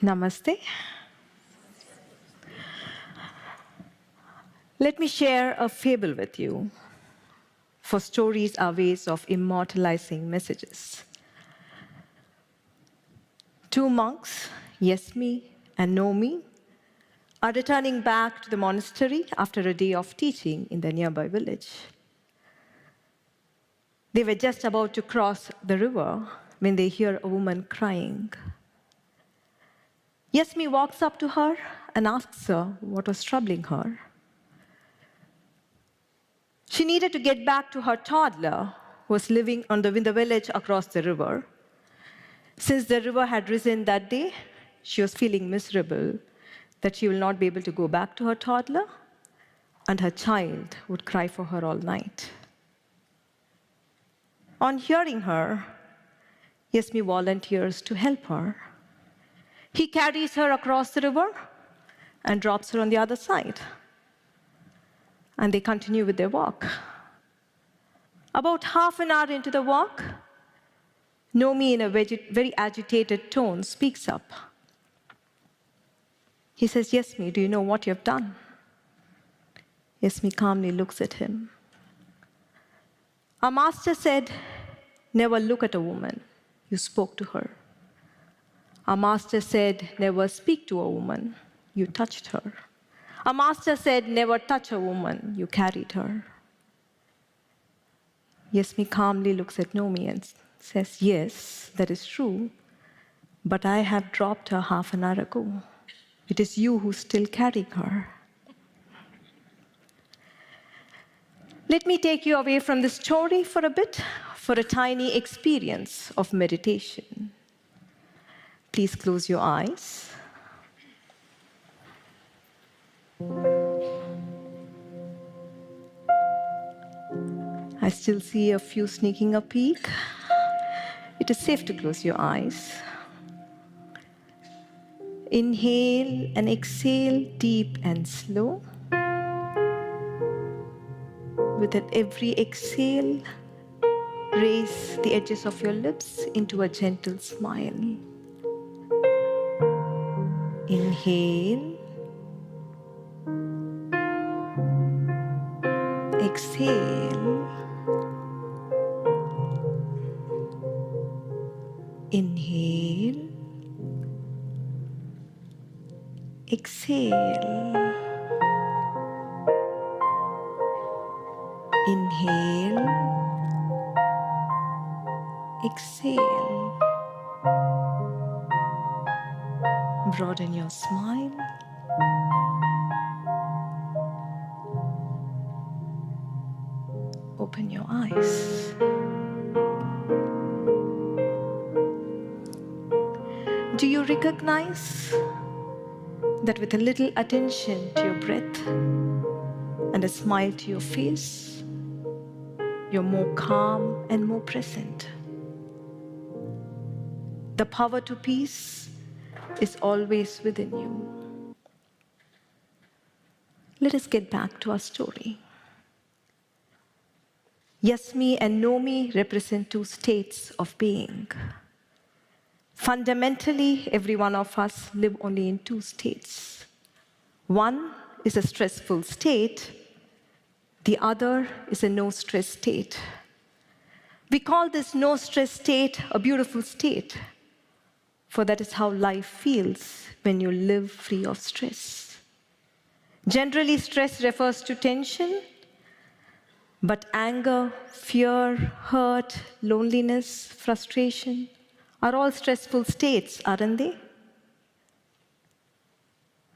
Namaste. Let me share a fable with you, for stories are ways of immortalizing messages. Two monks, Yesmi and Nomi, are returning back to the monastery after a day of teaching in the nearby village. They were just about to cross the river when they hear a woman crying. Yesmi walks up to her and asks her what was troubling her. She needed to get back to her toddler, who was living in the village across the river. Since the river had risen that day, she was feeling miserable that she will not be able to go back to her toddler, and her child would cry for her all night. On hearing her, Yesmi volunteers to help her. He carries her across the river and drops her on the other side. And they continue with their walk. About half an hour into the walk, Nomi, in a very agitated tone, speaks up. He says, "Yesmi, do you know what you have done?" Yesmi calmly looks at him. "Our master said, never look at a woman. You spoke to her. Our master said, never speak to a woman. You touched her. Our master said, never touch a woman. You carried her." Yesmi calmly looks at Nomi and says, "Yes, that is true, but I have dropped her half an hour ago. It is you who's still carrying her." Let me take you away from this story for a bit, for a tiny experience of meditation. Please close your eyes. I still see a few sneaking a peek. It is safe to close your eyes. Inhale and exhale deep and slow. With every exhale, raise the edges of your lips into a gentle smile. Inhale. Exhale. Inhale. Exhale. Inhale. Exhale. Broaden your smile. Open your eyes. Do you recognize that with a little attention to your breath and a smile to your face, you're more calm and more present? The power to peace is always within you. Let us get back to our story. Yesmi and Nomi represent two states of being. Fundamentally, every one of us live only in two states. One is a stressful state. The other is a no-stress state. We call this no-stress state a beautiful state, for that is how life feels when you live free of stress. Generally, stress refers to tension, but anger, fear, hurt, loneliness, frustration are all stressful states, aren't they?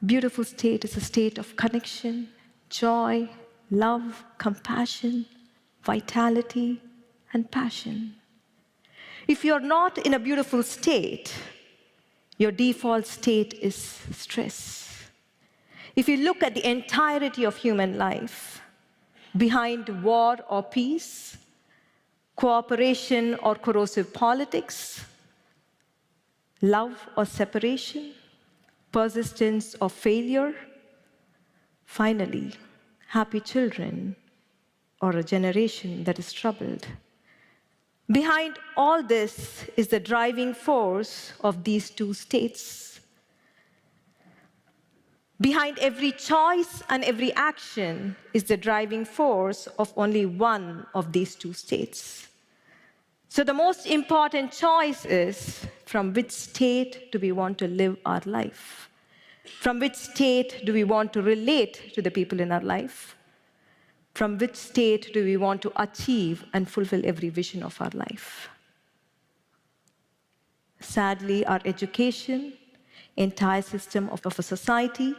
Beautiful state is a state of connection, joy, love, compassion, vitality, and passion. If you're not in a beautiful state, your default state is stress. If you look at the entirety of human life, behind war or peace, cooperation or corrosive politics, love or separation, persistence or failure, finally, happy children or a generation that is troubled. Behind all this is the driving force of these two states, Behind every choice and every action is the driving force of only one of these two states. So the most important choice is from which state do we want to live our life? From which state do we want to relate to the people in our life? From which state do we want to achieve and fulfill every vision of our life? Sadly, our education, entire system of a society,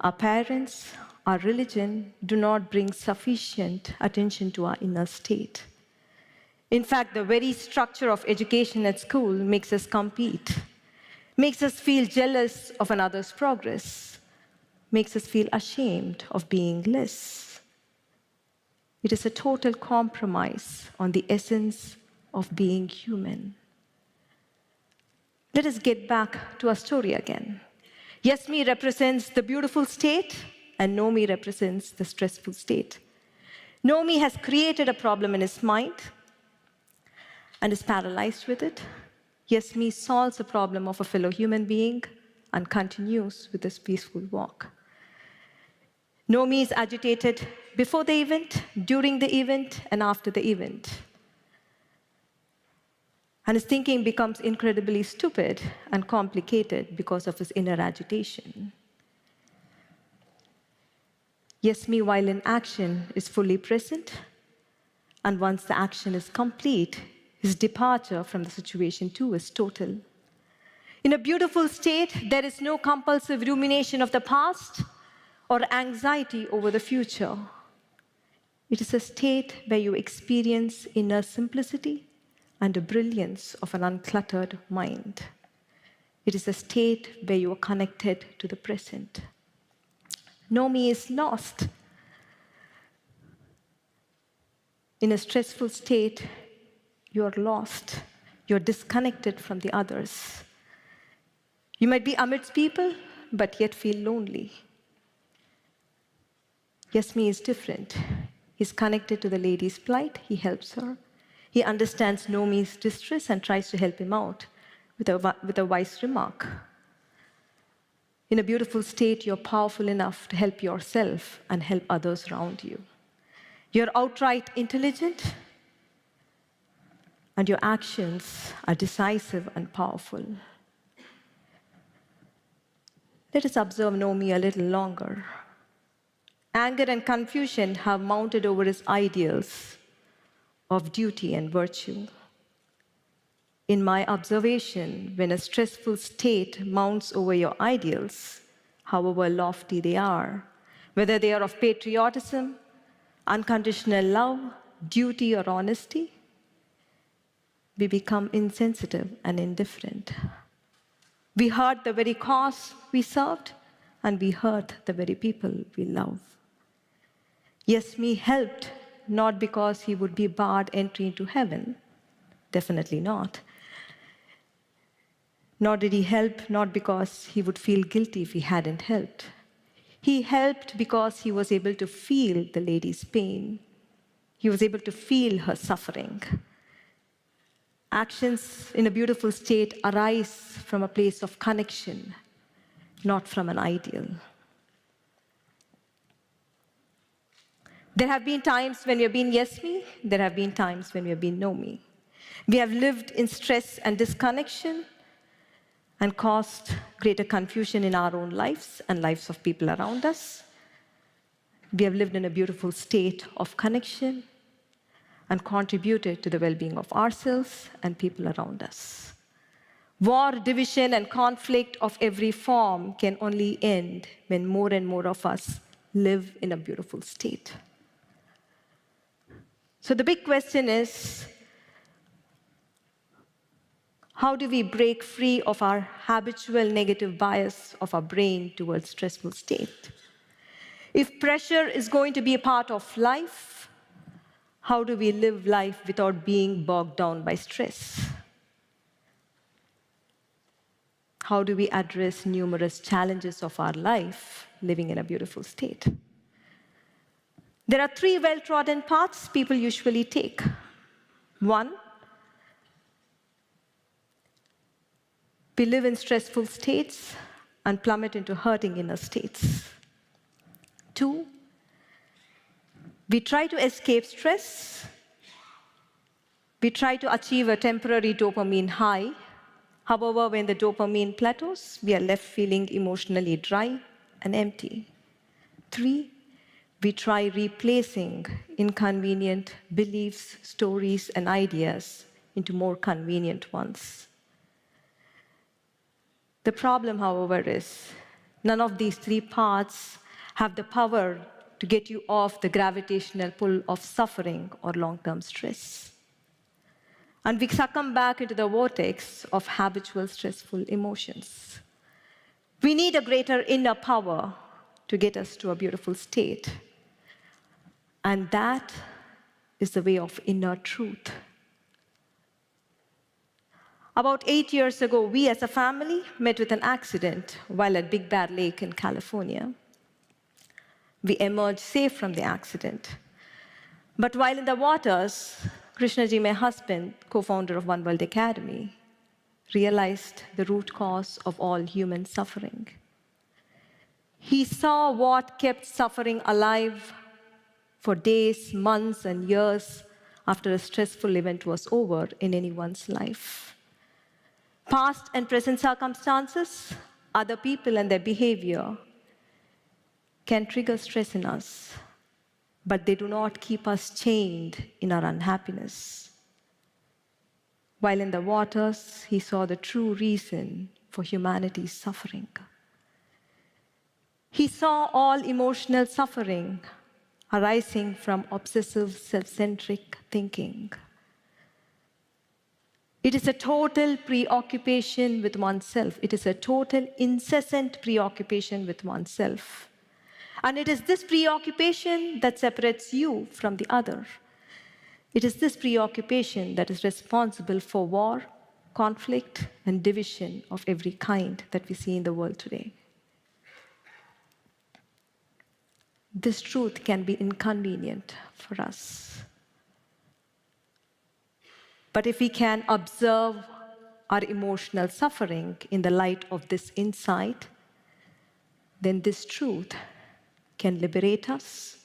our parents, our religion do not bring sufficient attention to our inner state. In fact, the very structure of education at school makes us compete, makes us feel jealous of another's progress, makes us feel ashamed of being less. It is a total compromise on the essence of being human. Let us get back to our story again. Yes, me represents the beautiful state, and no me represents the stressful state. No me has created a problem in his mind and is paralyzed with it. Yes, me solves the problem of a fellow human being and continues with this peaceful walk. No me is agitated before the event, during the event, and after the event. And his thinking becomes incredibly stupid and complicated because of his inner agitation. Yes, me, while in action, is fully present, and once the action is complete, his departure from the situation too is total. In a beautiful state, there is no compulsive rumination of the past or anxiety over the future. It is a state where you experience inner simplicity and the brilliance of an uncluttered mind. It is a state where you are connected to the present. No me is lost. In a stressful state, you are lost. You're disconnected from the others. You might be amidst people, but yet feel lonely. Yes, me is different. He's connected to the lady's plight. He helps her. He understands Nomi's distress and tries to help him out with a wise remark. In a beautiful state, you're powerful enough to help yourself and help others around you. You're outright intelligent, and your actions are decisive and powerful. Let us observe Nomi a little longer. Anger and confusion have mounted over his ideals of duty and virtue. In my observation, when a stressful state mounts over your ideals, however lofty they are, whether they are of patriotism, unconditional love, duty, or honesty, we become insensitive and indifferent. We hurt the very cause we served, and we hurt the very people we love. Yes, me helped, not because he would be barred entry into heaven. Definitely not. Nor did he help, not because he would feel guilty if he hadn't helped. He helped because he was able to feel the lady's pain. He was able to feel her suffering. Actions in a beautiful state arise from a place of connection, not from an ideal. There have been times when we have been yes me, there have been times when we have been no me. We have lived in stress and disconnection and caused greater confusion in our own lives and lives of people around us. We have lived in a beautiful state of connection and contributed to the well-being of ourselves and people around us. War, division, and conflict of every form can only end when more and more of us live in a beautiful state. So the big question is, how do we break free of our habitual negative bias of our brain towards stressful state? If pressure is going to be a part of life, how do we live life without being bogged down by stress? How do we address numerous challenges of our life living in a beautiful state? There are 3 well-trodden paths people usually take. 1, we live in stressful states and plummet into hurting inner states. 2, we try to escape stress. We try to achieve a temporary dopamine high. However, when the dopamine plateaus, we are left feeling emotionally dry and empty. 3, we try replacing inconvenient beliefs, stories, and ideas into more convenient ones. The problem, however, is none of these 3 paths have the power to get you off the gravitational pull of suffering or long-term stress. And we succumb back into the vortex of habitual stressful emotions. We need a greater inner power to get us to a beautiful state. And that is the way of inner truth. About 8 years ago, we as a family met with an accident while at Big Bear Lake in California. We emerged safe from the accident. But while in the waters, Krishnaji, my husband, co-founder of One World Academy, realized the root cause of all human suffering. He saw what kept suffering alive for days, months, and years after a stressful event was over in anyone's life. Past and present circumstances, other people and their behavior can trigger stress in us, but they do not keep us chained in our unhappiness. While in the waters, he saw the true reason for humanity's suffering. He saw all emotional suffering arising from obsessive, self-centric thinking. It is a total preoccupation with oneself. It is a total, incessant preoccupation with oneself. And it is this preoccupation that separates you from the other. It is this preoccupation that is responsible for war, conflict, and division of every kind that we see in the world today. This truth can be inconvenient for us. But if we can observe our emotional suffering in the light of this insight, then this truth can liberate us.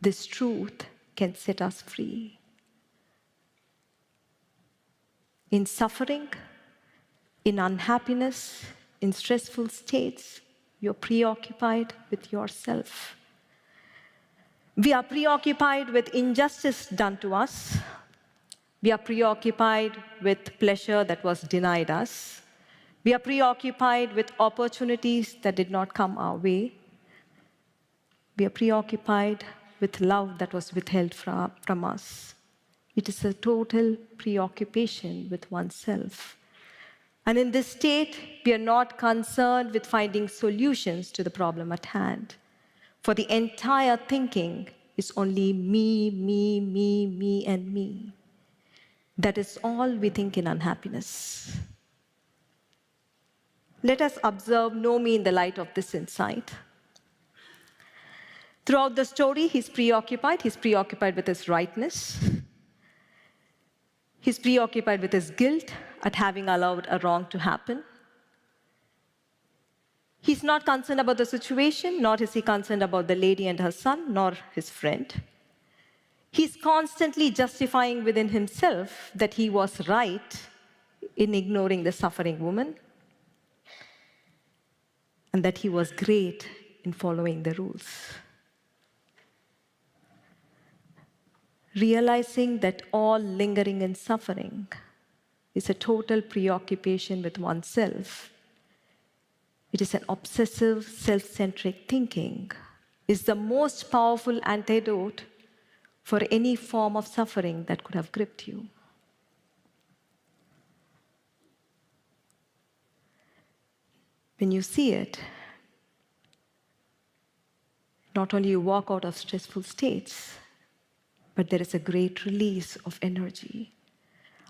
This truth can set us free. In suffering, in unhappiness, in stressful states, you're preoccupied with yourself. We are preoccupied with injustice done to us. We are preoccupied with pleasure that was denied us. We are preoccupied with opportunities that did not come our way. We are preoccupied with love that was withheld from us. It is a total preoccupation with oneself. And in this state, we are not concerned with finding solutions to the problem at hand. For the entire thinking is only me, me, me, me, and me. That is all we think in unhappiness. Let us observe know me in the light of this insight. Throughout the story, he's preoccupied. He's preoccupied with his rightness. He's preoccupied with his guilt at having allowed a wrong to happen. He's not concerned about the situation, nor is he concerned about the lady and her son, nor his friend. He's constantly justifying within himself that he was right in ignoring the suffering woman, and that he was great in following the rules. Realizing that all lingering in suffering is a total preoccupation with oneself, it is an obsessive, self-centric thinking, is the most powerful antidote for any form of suffering that could have gripped you. When you see it, not only you walk out of stressful states, but there is a great release of energy.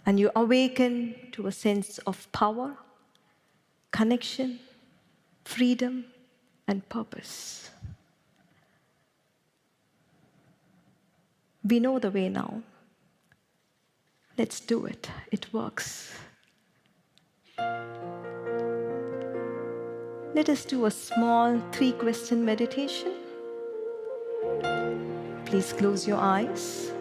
And you awaken to a sense of power, connection, freedom, and purpose. We know the way now. Let's do it. It works. let us do a small 3-question meditation. Please close your eyes.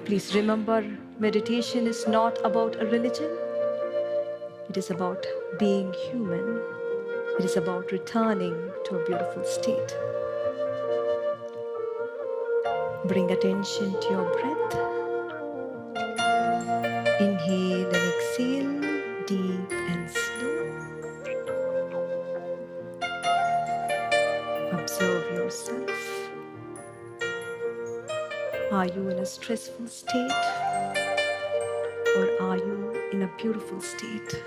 Please remember, meditation is not about a religion. It is about being human. It is about returning to a beautiful state. Bring attention to your breath. Inhale and exhale, deep and slow. Observe yourself. Are you in a stressful state, or are you in a beautiful state?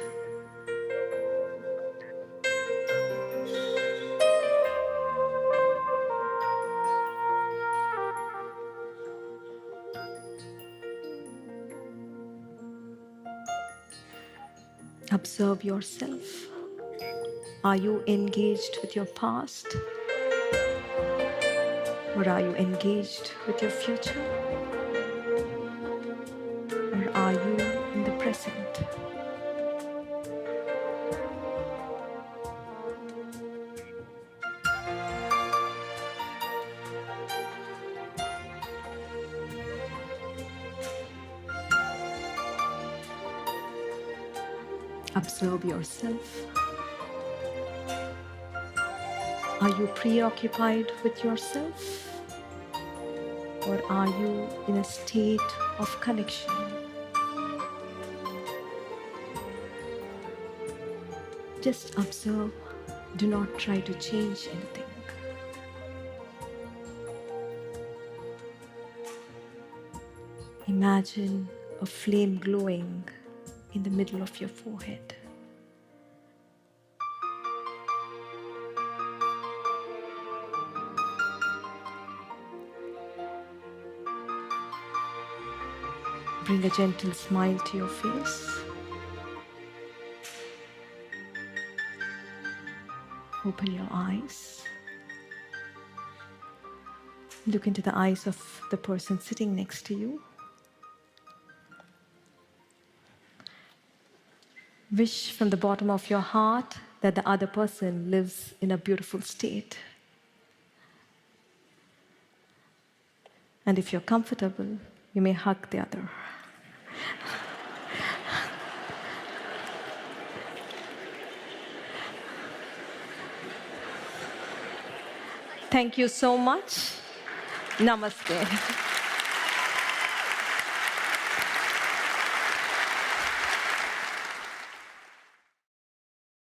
Observe yourself. Are you engaged with your past? Or are you engaged with your future? Or are you in the present? Observe yourself. Are you preoccupied with yourself? Or are you in a state of connection? Just observe. Do not try to change anything. Imagine a flame glowing in the middle of your forehead. Bring a gentle smile to your face. Open your eyes. Look into the eyes of the person sitting next to you. Wish from the bottom of your heart that the other person lives in a beautiful state. And if you're comfortable, you may hug the other. Thank you so much. Namaste.